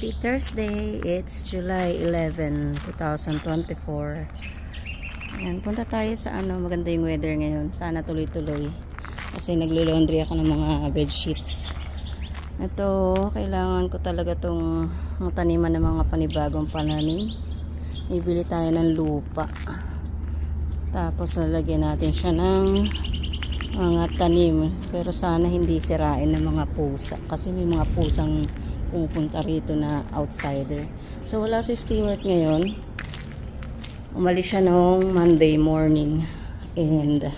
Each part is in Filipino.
Happy Thursday! It's July 11, 2024. Ayan, punta tayo sa maganda yung weather ngayon. Sana tuloy-tuloy. Kasi naglo-laundry ako ng mga bed sheets. Ito, kailangan ko talaga itong taniman ng mga panibagong pananim. Ibili tayo ng lupa. Tapos lalagyan natin siya ng mga tanim. Pero sana hindi sirain ng mga pusa. Kasi may mga pusang pupunta rito na outsider. So wala si Stewart ngayon. Umalis siya noong Monday morning. And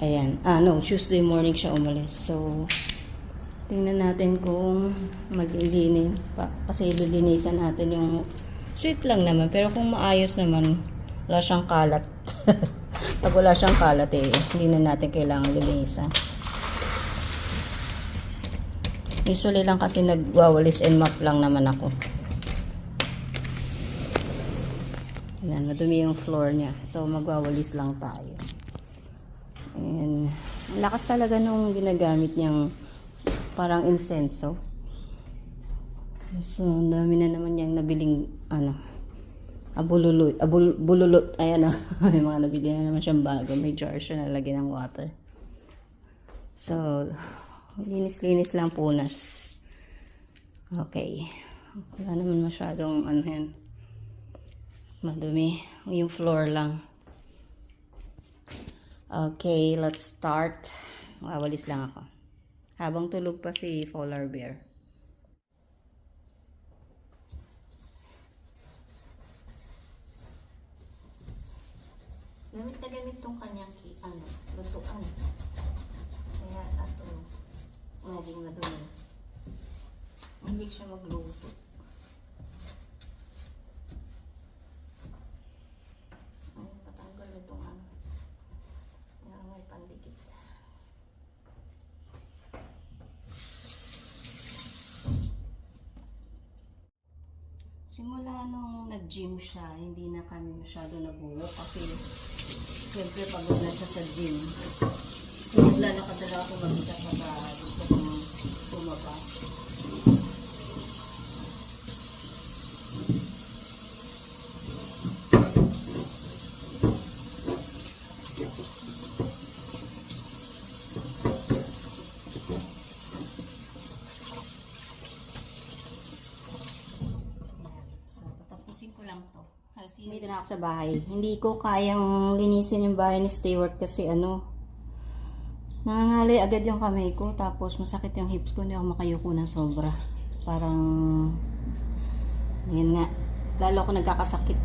ayan. Tuesday morning siya umalis. So tingnan natin kung maglilinis pa. Kasi ililinisan natin yung sweet lang naman. Pero kung maayos naman, wala siyang kalat. Pag wala siyang kalat hindi na natin kailangan linisan. Usually lang kasi nagwawalis and mop lang naman ako. Ayan, madumi yung floor niya. So magwawalis lang tayo. And lakas talaga nung ginagamit niyang parang insenso. So ang dami na naman niyang nabiling bululot. Ayan may mga nabili na naman siyang bago. May jar siya na lagyan ng water. So linis-linis lang, punas. Okay. Wala naman masyadong yan. Madumi. Yung floor lang. Okay, let's start. Wawalis lang ako. Habang tulog pa si Polar Bear. Gamit na gamit tong kanyang lutuan. Kaya naging madumi. Hindi siya magluto. Ay, patanggal itong Kaya may pandikit. Simula nung nag-gym siya, hindi na kami masyado nabuo kasi siyempre pagod na siya sa gym. So naglalakad na ako mag-isa pagka gusto kong tumaba. Ko lang to. Kasi dito na ako sa bahay. Hindi ko kayang linisin yung bahay ni Stewart kasi nangangalay agad yung kamay ko. Tapos masakit yung hips ko. Hindi ako makayuko ng sobra. Parang yun nga. Lalo ako nagkakasakit.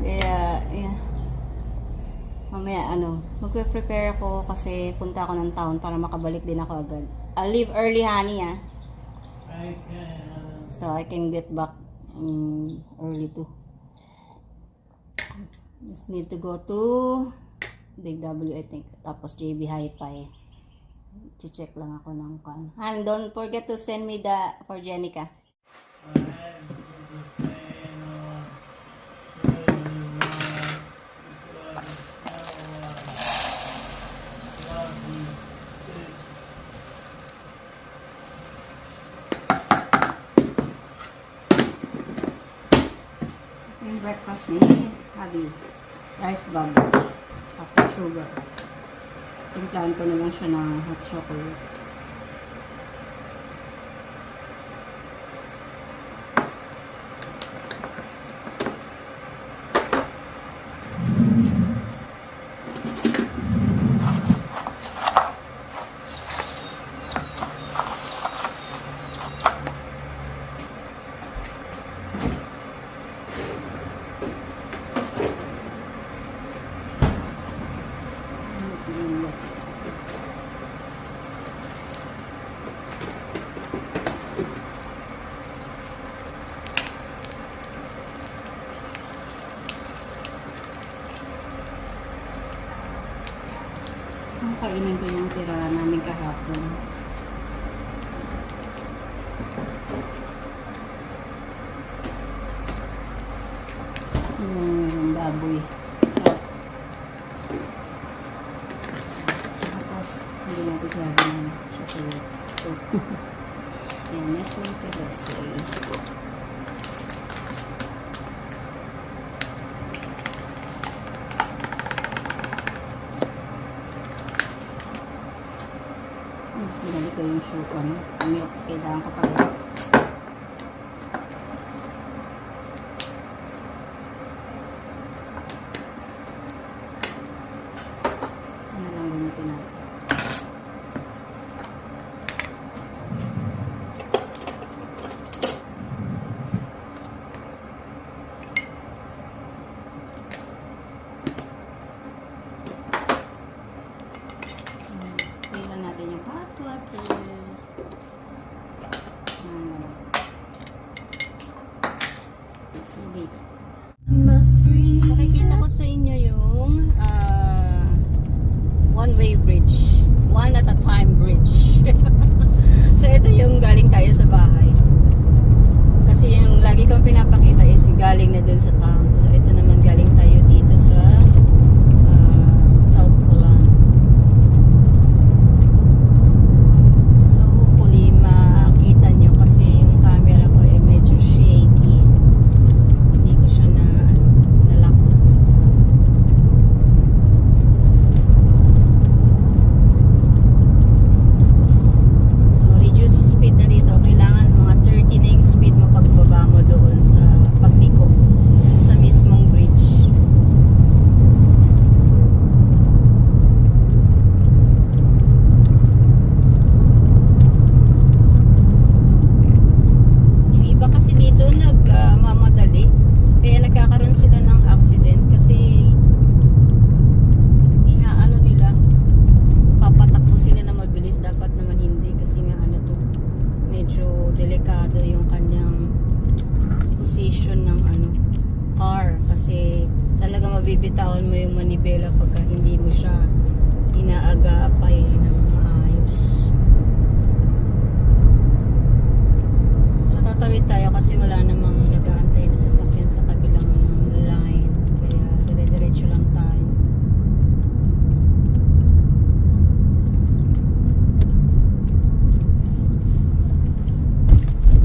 Kaya mamaya magpe-prepare ako kasi punta ako ng town para makabalik din ako agad. I'll leave early, honey, so I can get back early too. Just need to go to Big W, I think. Tapos JB Hi-Fi. Check lang ako ng kan. And don't forget to send me for Jenica. Yung breakfast ni Habi, rice bubbles, tapos sugar. Timplahan ko na lang siya ng hot chocolate. Kainin ko yung tira namin kahapon. Yung baboy. Tapos hindi natin sinabi ng chocolate. Yan, Nestle Terrace. Ganito yung shoe ko. Kailangan ko pa rin. Ano lang gamitin natin. Kailan natin yung hot water. So, dito. Makikita ko sa inyo yung one-way bridge. One at a time bridge. So, ito yung galing tayo sa bahay. Kasi yung lagi kong pinapakita is galing na dun sa town. So, ito naman galing tayo dito sa South Colan. So, hopefully makita nyo kasi yung camera ko ay medyo shaky. Hindi ko siya na-lock. So, reduce speed na dito. Kailangan mga 30 na yung speed mo pagbaba mo doon sa pagliko. Doon sa mismong bridge. Yung iba kasi dito nagmamadali. Kaya nagkakaroon sila ng accident kasi inaano nila, papatakbo sila na mabilis. Dapat naman hindi kasi nga to, medyo delikado yung kanyang position ng car kasi talaga mabibitawan mo yung manibela pagka hindi mo siya inaagapay ng maayos. So tatawid tayo kasi wala namang nag-aantay na sasakyan sa kabilang line, kaya dire-diretso lang tayo.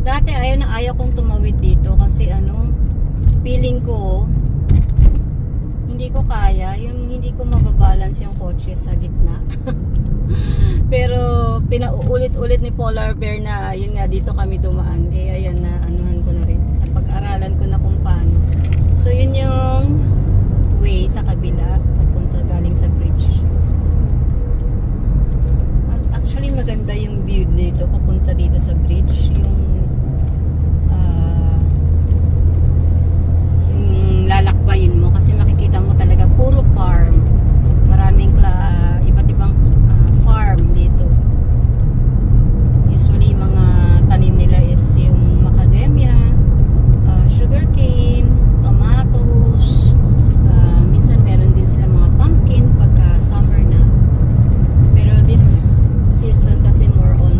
Dati ayaw kong tumawid dito kasi feeling ko hindi ko kaya, yung hindi ko mababalance yung kotse sa gitna. Pero pinauulit-ulit ni Polar Bear na yun nga dito kami dumaan, kaya yan na anuhan ko na rin, napag-aralan ko na kung paano. So yun yung way sa kabila papunta galing sa bridge. Actually maganda yung view dito papunta dito sa bridge, yung lalakbayin mo kasi makikita mo talaga puro farm. Maraming iba't ibang farm dito. Usually mga tanim nila is yung macadamia, sugarcane, tomatoes, minsan meron din sila mga pumpkin pagka summer na. Pero this season kasi more on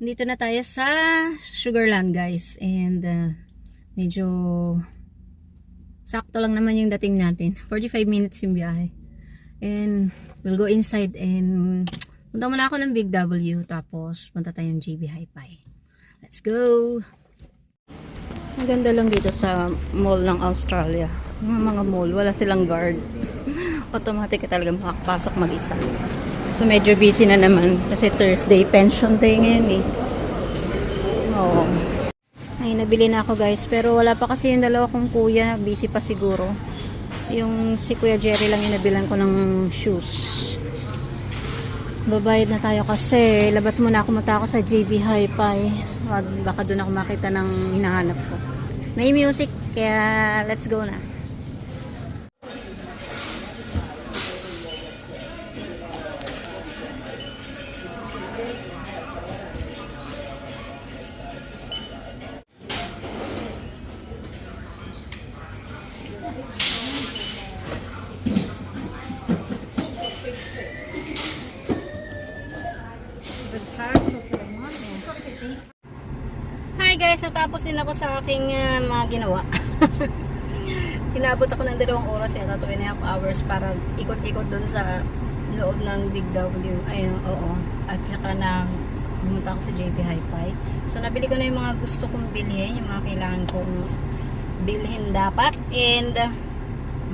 Dito na tayo sa Sugarland guys. And medyo sakto lang naman yung dating natin. 45 minutes yung biyahe. And we'll go inside and punta muna ako ng Big W. Tapos punta tayo ng JB Hi-Fi. Let's go! Ang ganda lang dito sa mall ng Australia. Mga mall, wala silang guard. Automatic ka talaga makakapasok mag-isa. So medyo busy na naman kasi Thursday, pension day ngayon eh. Oo. Ay, nabili na ako guys. Pero wala pa kasi yung dalawa kong kuya. Busy pa siguro. Yung si Kuya Jerry lang yung nabilan ko ng shoes. Babayad na tayo kasi labas muna ako mata ako sa JB Hi-Fi. Baka doon ako makita ng hinahanap ko. May music kaya let's go na. Hi guys, natapos din ako sa aking mga ginawa. Inabot ako ng 2 oras yata, 2.5 hours para ikot-ikot doon sa loob ng Big W. Ayun, oo. At saka pumunta ako sa JB Hi-Fi. So nabili ko na yung mga gusto kong bilhin, yung mga kailangan kong bilhin dapat. And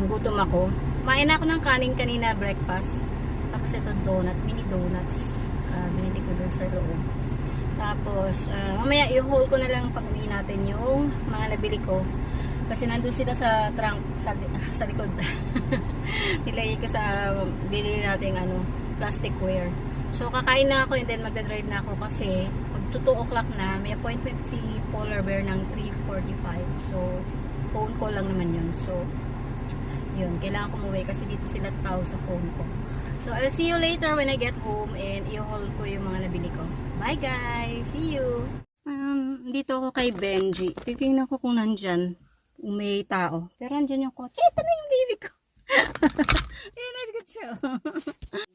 gutom ako. Kumain ako ng kanin kanina, breakfast. Tapos ito donut, mini donuts. Binili ko doon sa loob. Tapos, mamaya i-haul ko na lang pag uwi natin yung mga nabili ko. Kasi nandun sila sa trunk, sa likod. Nilagay ko sa bili natin plasticware. So, kakain na ako and then magdadrive na ako kasi pag 2 o'clock na, may appointment si Polar Bear ng 3:45. So, phone call lang naman yun. So, yun, kailangan ko umuwi kasi dito sila tatawag sa phone ko. So, I'll see you later when I get home and i-haul ko yung mga nabili ko. Bye guys! See you! Dito ako kay Benji. Titingnan ko kung nandyan. Kung may tao. Pero nandyan yung kotse. Ito na yung baby ko. Ayan na siya.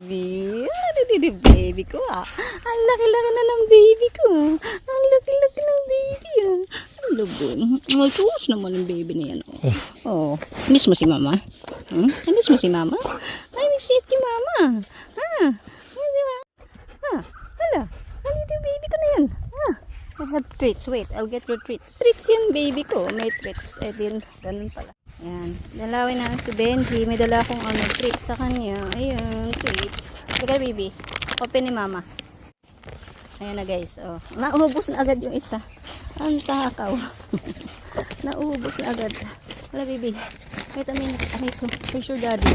Baby. Ano din baby ko ah. Ang laki-laki na ng baby ko. Ang laki-laki ng baby ah. Ang lubon. Masus naman yung baby na yan. Oh. Miss mo si mama? Miss mo si mama? Ay, miss si mama. Hala. Ano yung baby ko na yan? I have treats. Wait, I'll get your treats. Treats yan, baby ko. May treats. Din, ganun pala. Ayan. Dalawin na si Benji. May dala akong treats sa kanya. Ayan, treats. Teka, baby. Open ni mama. Ayan na, guys. Oh. Naubos na agad yung isa. Ang takaw. Naubos na agad. Wala, baby. Wait a minute. Where's your daddy?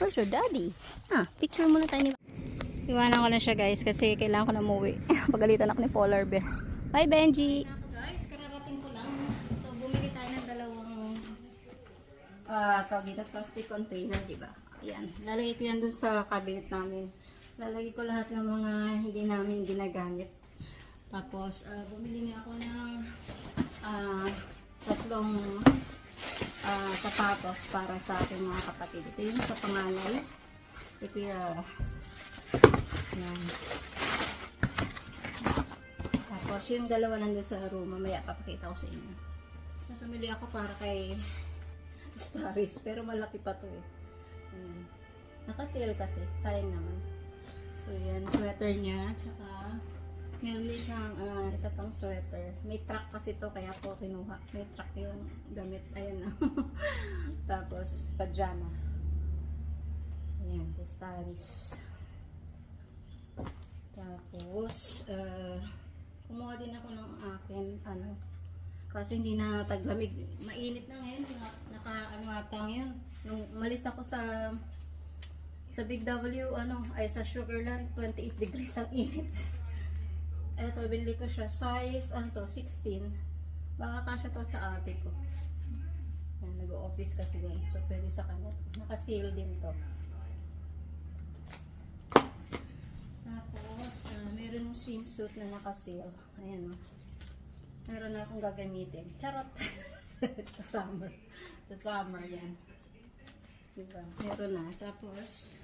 Where's your daddy? Picture muna tayo ni Iwanan ko na siya guys kasi kailangan ko na umuwi. Pagalitan ako ni Polar Bear. Bye Benji! Guys, kararating ko lang. So bumili tayo ng dalawang tawag dito, plastic container, diba? Ayan. Lalagay ko yan dun sa cabinet namin. Lalagay ko lahat ng mga hindi namin ginagamit. Tapos bumili nga ako ng tatlong sapatos para sa aking mga kapatid. Ito yung sa panganay. Ito yung yan. Tapos yung dalawa nandun sa room, mamaya papakita ko sa inyo. Nasumili ako para kay Starries, pero malaki pa to eh. Naka-sale kasi, sayang naman. So yan, sweater niya, tsaka meron din siyang isa pang sweater. May truck kasi to, kaya po kinuha. May truck yung gamit, ayan na. Tapos pajama. Ayan, Starries. Tapos, kumuha din ako ng akin, kasi hindi na taglamig. Mainit na ngayon, ata ngayon. Nung umalis ako sa Big W, sa Sugarland, 28 degrees ang init. Eto, binili ko siya, size, 16. Baka kasya to sa ate ko. Nag-o-office kasi doon, so pwede sa kanya. Naka-sale din to. Meron yung swimsuit na naka-sale. Ayan o. Meron na akong gagamitin. Charot! Sa summer. Sa summer yan. Diba? Meron na. Tapos,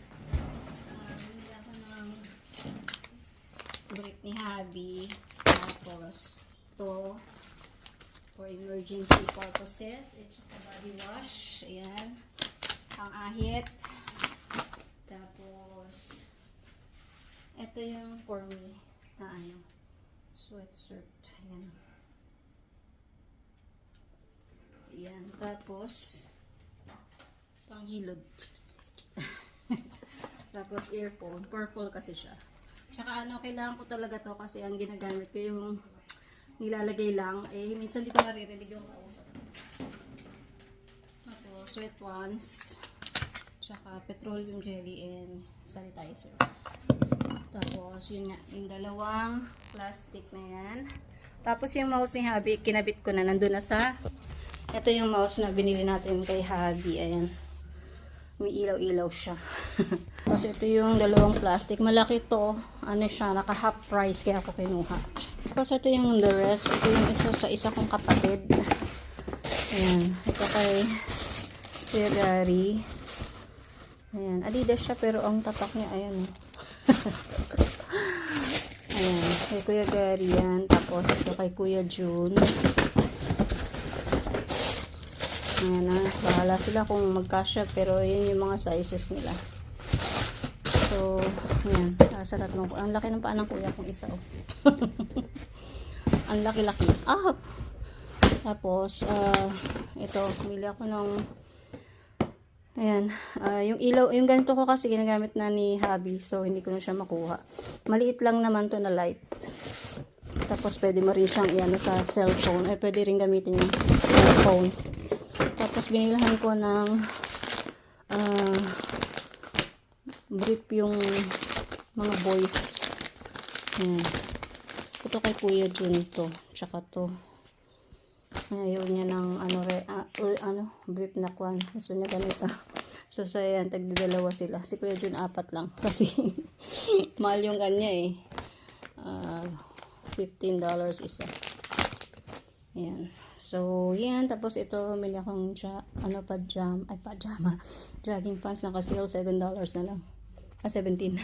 bumili ako ng ni Habi. Tapos, to for emergency purposes. It's a body wash. Ayan. Pang-ahit. Tapos, ito yung for me na ano, sweatshirt. Ayan. Ayan. Tapos, panghilod. Tapos, earphone. Purple kasi siya. Tsaka ano, kailangan ko talaga to kasi ang ginagamit ko yung nilalagay lang. Eh, minsan di ko naririnig yung kausap. Tapos, sweat ones. Tsaka petroleum jelly and sanitizer. Tapos, yun nga, yung dalawang plastic na yan. Tapos, yung mouse ni Habi, kinabit ko na, nandun na sa, ito yung mouse na binili natin kay Habi. Ayan. May ilaw-ilaw siya. Tapos, ito yung dalawang plastic. Malaki to. Ano siya, naka half price, kaya ako kinuha. Tapos, ito yung the rest. Ito yung isa kong kapatid. Ayan. Ito kay Kuya Gary. Ayan. Adidas siya, pero ang tatak niya, ayan. Ayan. Kay Kuya Gary yan. Tapos, ito kay Kuya June. Ayan na. Bahala sila kung magkasya, pero yun yung mga sizes nila. So, ayan. Sa tatlong ko. Ang laki ng paa ng kuya kong isa, oh. Ang laki-laki. Ah! Tapos, ito. Bili ako ng ayan, yung ilaw, yung ganito ko kasi ginagamit na ni Habi, so hindi ko na siya makuha. Maliit lang naman to na light. Tapos pwede mo rin siyang iano sa cellphone, ay pwede rin gamitin yung cellphone. Tapos binilahan ko ng brief yung mga boys. Ayan. Ito kay Kuya Jun to, tsaka to. Ayaw niya ng brief na kwan. Gusto niya ganito. So, ayan, tagdadalawa sila. Si Kuya Jun, 4 lang. Kasi, mahal yung kanya eh. $15 isa. Ayan. So, yan. Tapos, ito, mili akong pajama. Jogging pants. Naka-sale, $7 na lang. 17.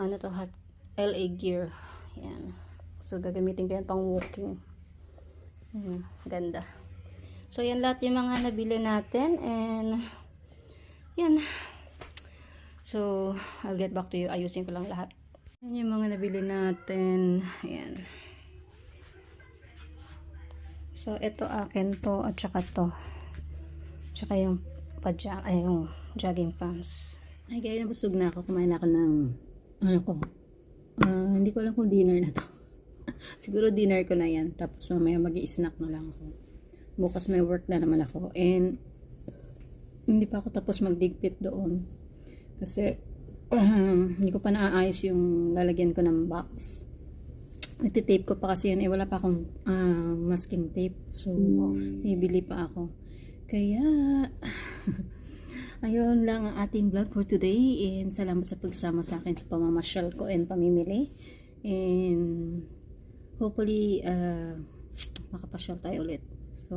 Ano to, hot LA Gear. Ayan. So, gagamitin ko yan pang walking. Ganda. So, yan lahat yung mga nabili natin. And, yan. So, I'll get back to you. Ayusin ko lang lahat. Yan yung mga nabili natin. Ayan. So, ito akin to. At saka to. Tsaka yung pajama. Ay, yung jogging pants. Ay, kaya nabusog na ako. Kumain ako ng hindi ko alam kung dinner na to. Siguro dinner ko na yan. Tapos mamaya mag-i-snack na lang ako. Bukas may work na naman ako. And hindi pa ako tapos magdigpit doon. Kasi hindi ko pa naaayos yung lalagyan ko ng box. Nagtitape ko pa kasi yun. Wala pa akong masking tape. So, bibili pa ako. Kaya, ayun lang ang ating vlog for today. And salamat sa pagsama sa akin sa pamamasyal ko and pamimili. And hopefully, makapasyal tayo ulit. So,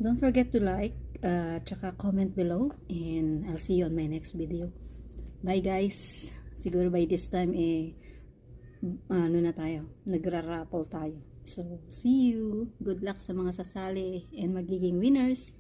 don't forget to like, tsaka comment below, and I'll see you on my next video. Bye guys! Siguro by this time, nagra-raffle tayo. So, see you! Good luck sa mga sasali and magiging winners!